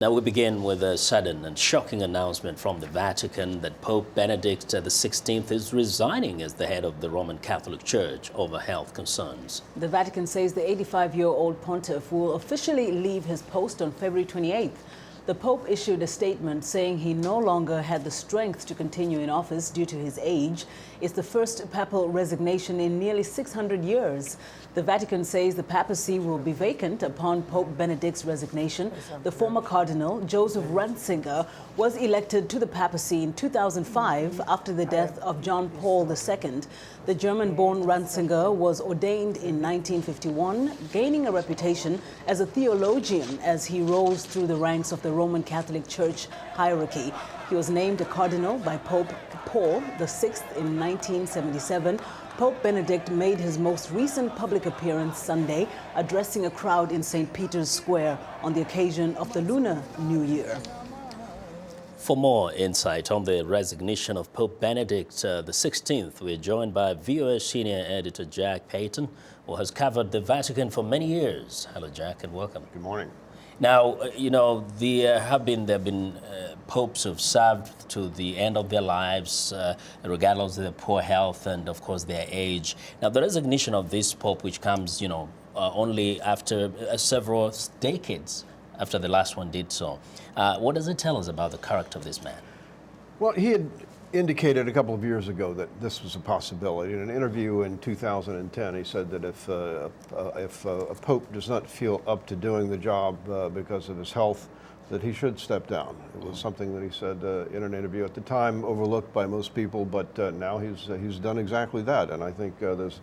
Now we begin with a sudden and shocking announcement from the Vatican that Pope Benedict XVI is resigning as the head of the Roman Catholic Church over health concerns. The Vatican says the 85-year-old pontiff will officially leave his post on February 28th. The Pope issued a statement saying he no longer had the strength to continue in office due to his age. It's the first papal resignation in nearly 600 years. The Vatican says the papacy will be vacant upon Pope Benedict's resignation. The former Cardinal, Joseph Ratzinger, was elected to the papacy in 2005 after the death of John Paul II. The German-born Ratzinger was ordained in 1951, gaining a reputation as a theologian as he rose through the ranks of the Roman Catholic Church hierarchy. He was named a cardinal by Pope Paul VI in 1977. Pope Benedict made his most recent public appearance Sunday, addressing a crowd in St. Peter's Square on the occasion of the Lunar New Year. For more insight on the resignation of Pope Benedict XVI, we're joined by VOA senior editor Jack Payton, who has covered the Vatican for many years. Hello, Jack, and welcome. Good morning. Now, there have been popes who've served to the end of their lives, regardless of their poor health and, of course, their age. Now, the resignation of this pope, which comes, only after several decades after the last one did so. What does it tell us about the character of this man? Well, he had indicated a couple of years ago that this was a possibility. In an interview in 2010, he said that if a pope does not feel up to doing the job because of his health, that he should step down. It was something that he said in an interview at the time, overlooked by most people, but now he's done exactly that. And I think there's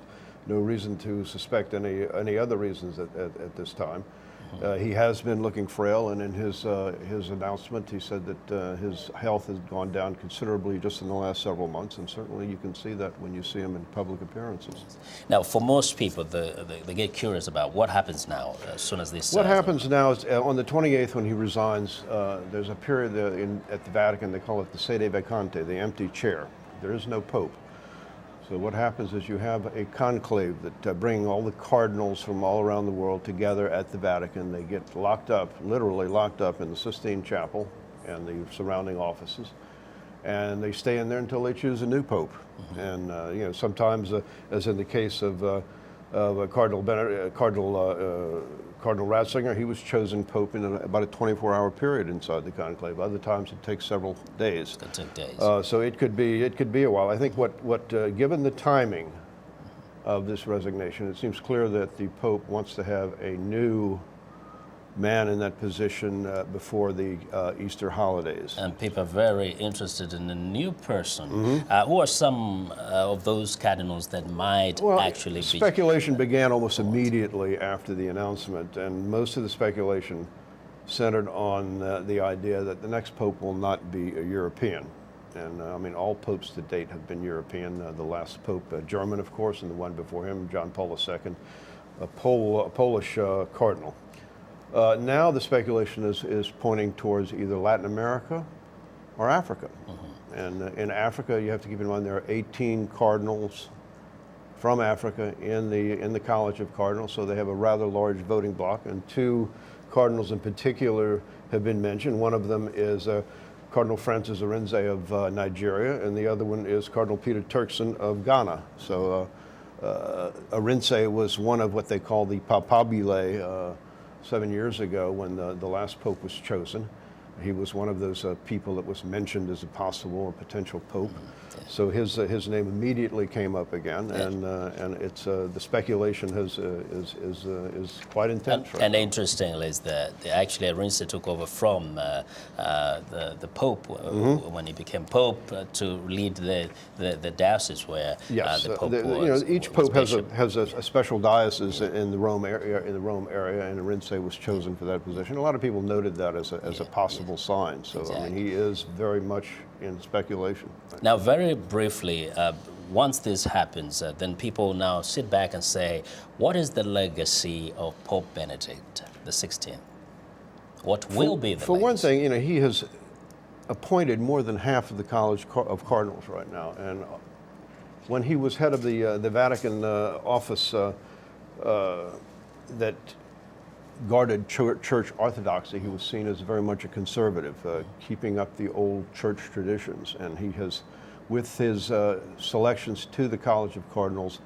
no reason to suspect any other reasons at this time. He has been looking frail, and in his announcement, he said that his health has gone down considerably just in the last several months, and certainly you can see that when you see him in public appearances. Now, for most people, they get curious about what happens now as soon as this. What happens now is on the 28th when he resigns, there's a period at the Vatican, they call it the sede vacante, the empty chair. There is no pope. So what happens is you have a conclave that bring all the cardinals from all around the world together at the Vatican. They get locked up, literally locked up in the Sistine Chapel and the surrounding offices, and they stay in there until they choose a new pope. Mm-hmm. And sometimes, as in the case of Cardinal Ratzinger, he was chosen pope in about a 24-hour period inside the conclave. Other times it takes several days. It took days. So it could be a while. I think given the timing of this resignation, it seems clear that the Pope wants to have a new man in that position before the Easter holidays. And people are very interested in a new person. Mm-hmm. Who are some of those cardinals that might actually be? Speculation began almost immediately after the announcement, and most of the speculation centered on the idea that the next pope will not be a European. And all popes to date have been European. The last pope, German, of course, and the one before him, John Paul II, a Polish cardinal. Now the speculation is pointing towards either Latin America or Africa. Mm-hmm. And in Africa, you have to keep in mind there are 18 cardinals from Africa in the College of Cardinals, so they have a rather large voting bloc, and two cardinals in particular have been mentioned. One of them is Cardinal Francis Arinze of Nigeria, and the other one is Cardinal Peter Turkson of Ghana. So Arinze was one of what they call the papabile 7 years ago when the last pope was chosen. He was one of those people that was mentioned as a possible or potential pope. Mm-hmm. So his name immediately came up again, and it's the speculation is quite intense. And interestingly, is that actually Arinze took over from the Pope mm-hmm. when he became Pope to lead the diocese where the Pope was. Each Pope has a special diocese in the Rome area, and Arinze was chosen for that position. A lot of people noted that as a possible sign. So exactly. He is very much in speculation. Right? Now, very briefly, once this happens, then people now sit back and say, what is the legacy of Pope Benedict XVI? What will be the legacy? For one thing, he has appointed more than half of the College of Cardinals right now. And when he was head of the Vatican office, that guarded church orthodoxy. He was seen as very much a conservative, keeping up the old church traditions. And he has, with his selections to the College of Cardinals,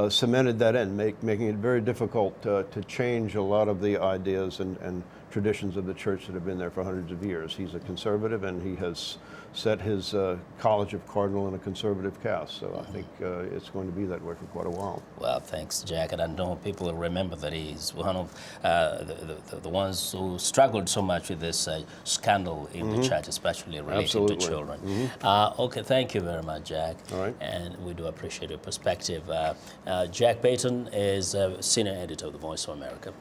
cemented that in, making it very difficult to change a lot of the ideas and traditions of the church that have been there for hundreds of years. He's a conservative, and he has set his College of Cardinal in a conservative cast. So I think it's going to be that way for quite a while. Well, thanks, Jack. And I know people will remember that he's one of the ones who struggled so much with this scandal in the church, especially related to children. Okay, thank you very much, Jack. All right. And we do appreciate your perspective. Jack Payton is Senior Editor of the Voice of America.